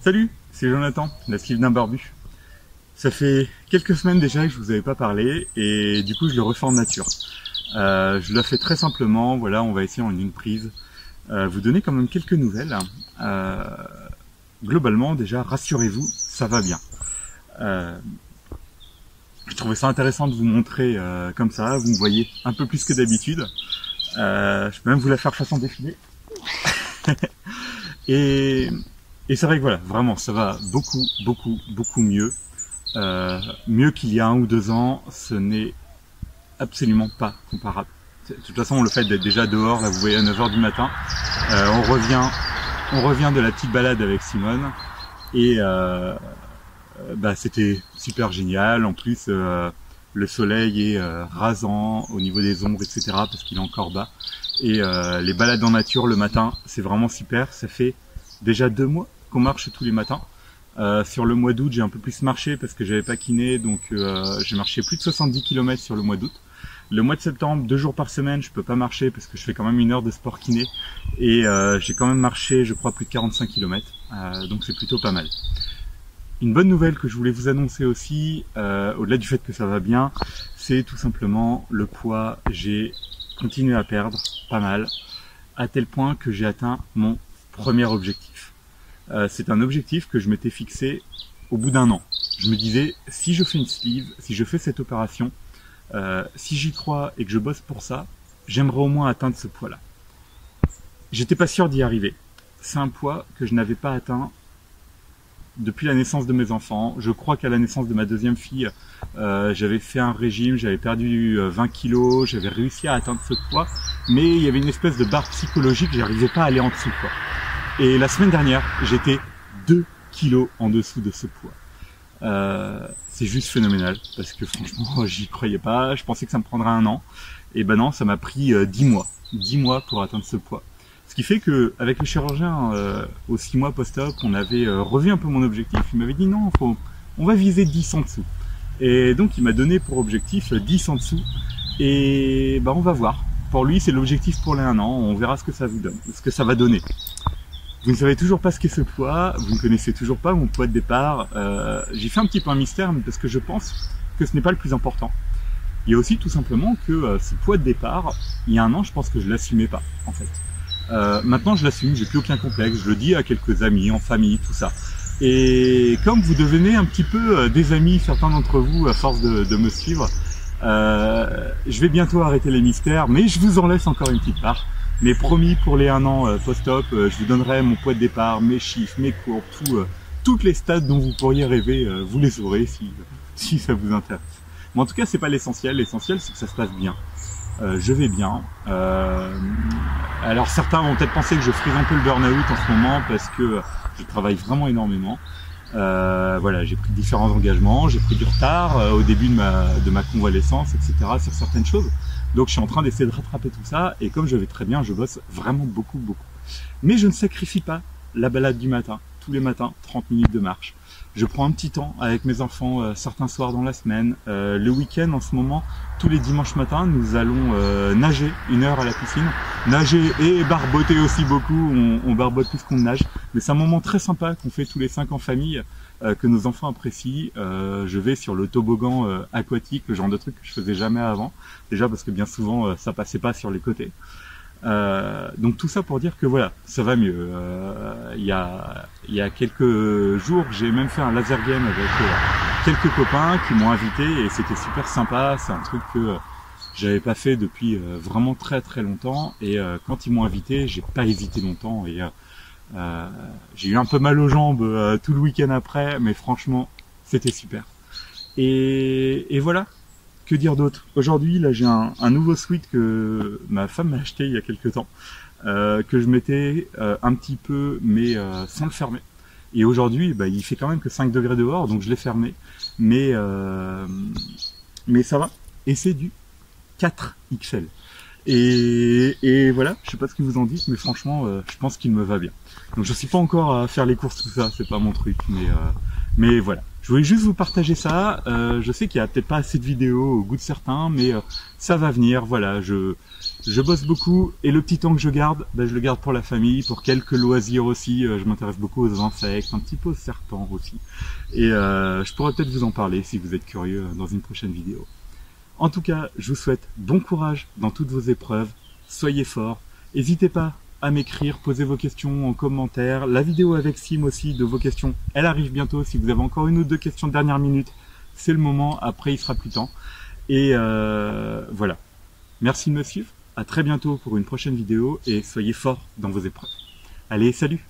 Salut, c'est Jonathan, la sleeve d'un barbu. Ça fait quelques semaines déjà que je vous avais pas parlé et du coup je le refais en nature. Je le fais très simplement, voilà, on va essayer en une prise. Vous donner quand même quelques nouvelles. Globalement déjà, rassurez-vous, ça va bien. Je trouvais ça intéressant de vous montrer comme ça, vous me voyez un peu plus que d'habitude. Je peux même vous la faire façon défilé. Et c'est vrai que voilà, vraiment, ça va beaucoup mieux. Mieux qu'il y a 1 ou 2 ans, ce n'est absolument pas comparable. De toute façon, le fait d'être déjà dehors, là vous voyez à 9 h du matin, on revient de la petite balade avec Simone et c'était super génial. En plus, le soleil est rasant au niveau des ombres, etc. parce qu'il est encore bas. Et les balades en nature le matin, c'est vraiment super. Ça fait déjà 2 mois qu'on marche tous les matins. Sur le mois d'août, j'ai un peu plus marché parce que j'avais pas kiné, donc j'ai marché plus de 70 km sur le mois d'août. Le mois de septembre, 2 jours par semaine, je peux pas marcher parce que je fais quand même 1 heure de sport kiné et j'ai quand même marché, je crois, plus de 45 km, donc c'est plutôt pas mal. Une bonne nouvelle que je voulais vous annoncer aussi, au-delà du fait que ça va bien, c'est tout simplement le poids. J'ai continué à perdre pas mal, à tel point que j'ai atteint mon premier objectif. C'est un objectif que je m'étais fixé au bout d'1 an. Je me disais, si je fais une sleeve, si je fais cette opération, si j'y crois et que je bosse pour ça, j'aimerais au moins atteindre ce poids-là. J'étais pas sûr d'y arriver. C'est un poids que je n'avais pas atteint depuis la naissance de mes enfants. Je crois qu'à la naissance de ma deuxième fille, j'avais fait un régime, j'avais perdu 20 kilos, j'avais réussi à atteindre ce poids, mais il y avait une espèce de barre psychologique, j'arrivais pas à aller en dessous, quoi. Et la semaine dernière, j'étais 2 kilos en dessous de ce poids. C'est juste phénoménal, parce que franchement, j'y croyais pas, je pensais que ça me prendrait 1 an, et ben non, ça m'a pris 10 mois. 10 mois pour atteindre ce poids. Ce qui fait que avec le chirurgien, aux 6 mois post-op, on avait revu un peu mon objectif. Il m'avait dit non, on va viser 10 en dessous. Et donc il m'a donné pour objectif 10 en dessous. Et on va voir. Pour lui, c'est l'objectif pour les 1 an. On verra ce que ça vous donne, ce que ça va donner. Vous ne savez toujours pas ce qu'est ce poids. Vous ne connaissez toujours pas mon poids de départ. J'ai fait un petit peu un mystère, parce que je pense que ce n'est pas le plus important. Il y a aussi tout simplement que ce poids de départ, il y a 1 an, je pense que je l'assumais pas, en fait. Maintenant je l'assume, j'ai plus aucun complexe, je le dis à quelques amis, en famille, tout ça. Et comme vous devenez un petit peu des amis, certains d'entre vous, à force de me suivre, je vais bientôt arrêter les mystères, mais je vous en laisse encore une petite part. Mais promis, pour les 1 an post-op, je vous donnerai mon poids de départ, mes chiffres, mes courbes, toutes les stats dont vous pourriez rêver, vous les aurez si ça vous intéresse. Mais en tout cas, c'est pas l'essentiel, l'essentiel c'est que ça se passe bien. Je vais bien. Alors certains vont peut-être penser que je frise un peu le burn-out en ce moment parce que je travaille vraiment énormément. Voilà, j'ai pris différents engagements, j'ai pris du retard au début de ma convalescence, etc. sur certaines choses. Donc je suis en train d'essayer de rattraper tout ça et comme je vais très bien, je bosse vraiment beaucoup. Mais je ne sacrifie pas la balade du matin, tous les matins, 30 minutes de marche. Je prends un petit temps avec mes enfants certains soirs dans la semaine. Le week-end, en ce moment, tous les dimanches matins, nous allons nager 1 heure à la piscine. Nager et barboter aussi beaucoup. On barbote plus qu'on nage. Mais c'est un moment très sympa qu'on fait tous les 5 en famille, que nos enfants apprécient. Je vais sur le toboggan aquatique, le genre de truc que je faisais jamais avant. Déjà parce que bien souvent, ça passait pas sur les côtés. Donc tout ça pour dire que voilà, ça va mieux. Il y a quelques jours, j'ai même fait un laser game avec quelques copains qui m'ont invité et c'était super sympa. C'est un truc que j'avais pas fait depuis vraiment très longtemps et quand ils m'ont invité, j'ai pas hésité longtemps et j'ai eu un peu mal aux jambes tout le week-end après, mais franchement, c'était super. Et voilà. Que dire d'autre? Aujourd'hui, là, j'ai un nouveau sweat que ma femme m'a acheté il y a quelques temps, que je mettais un petit peu, mais sans le fermer. Et aujourd'hui, il fait quand même que 5 degrés dehors, donc je l'ai fermé. Mais ça va. Et c'est du 4XL. Et voilà, je sais pas ce que vous en dites, mais franchement, je pense qu'il me va bien. Donc je suis pas encore à faire les courses, tout ça, c'est pas mon truc, mais voilà. Je voulais juste vous partager ça. Je sais qu'il y a peut-être pas assez de vidéos au goût de certains, mais ça va venir. Voilà, Je bosse beaucoup et le petit temps que je garde, je le garde pour la famille, pour quelques loisirs aussi. Je m'intéresse beaucoup aux insectes, un petit peu aux serpents aussi. Et je pourrais peut-être vous en parler si vous êtes curieux dans une prochaine vidéo. En tout cas, je vous souhaite bon courage dans toutes vos épreuves. Soyez forts. N'hésitez pas à m'écrire, poser vos questions en commentaire. La vidéo avec Sim aussi de vos questions, elle arrive bientôt. Si vous avez encore une ou deux questions de dernière minute, c'est le moment. Après, il sera plus temps. Et voilà. Merci de me suivre. À très bientôt pour une prochaine vidéo et soyez forts dans vos épreuves. Allez, salut!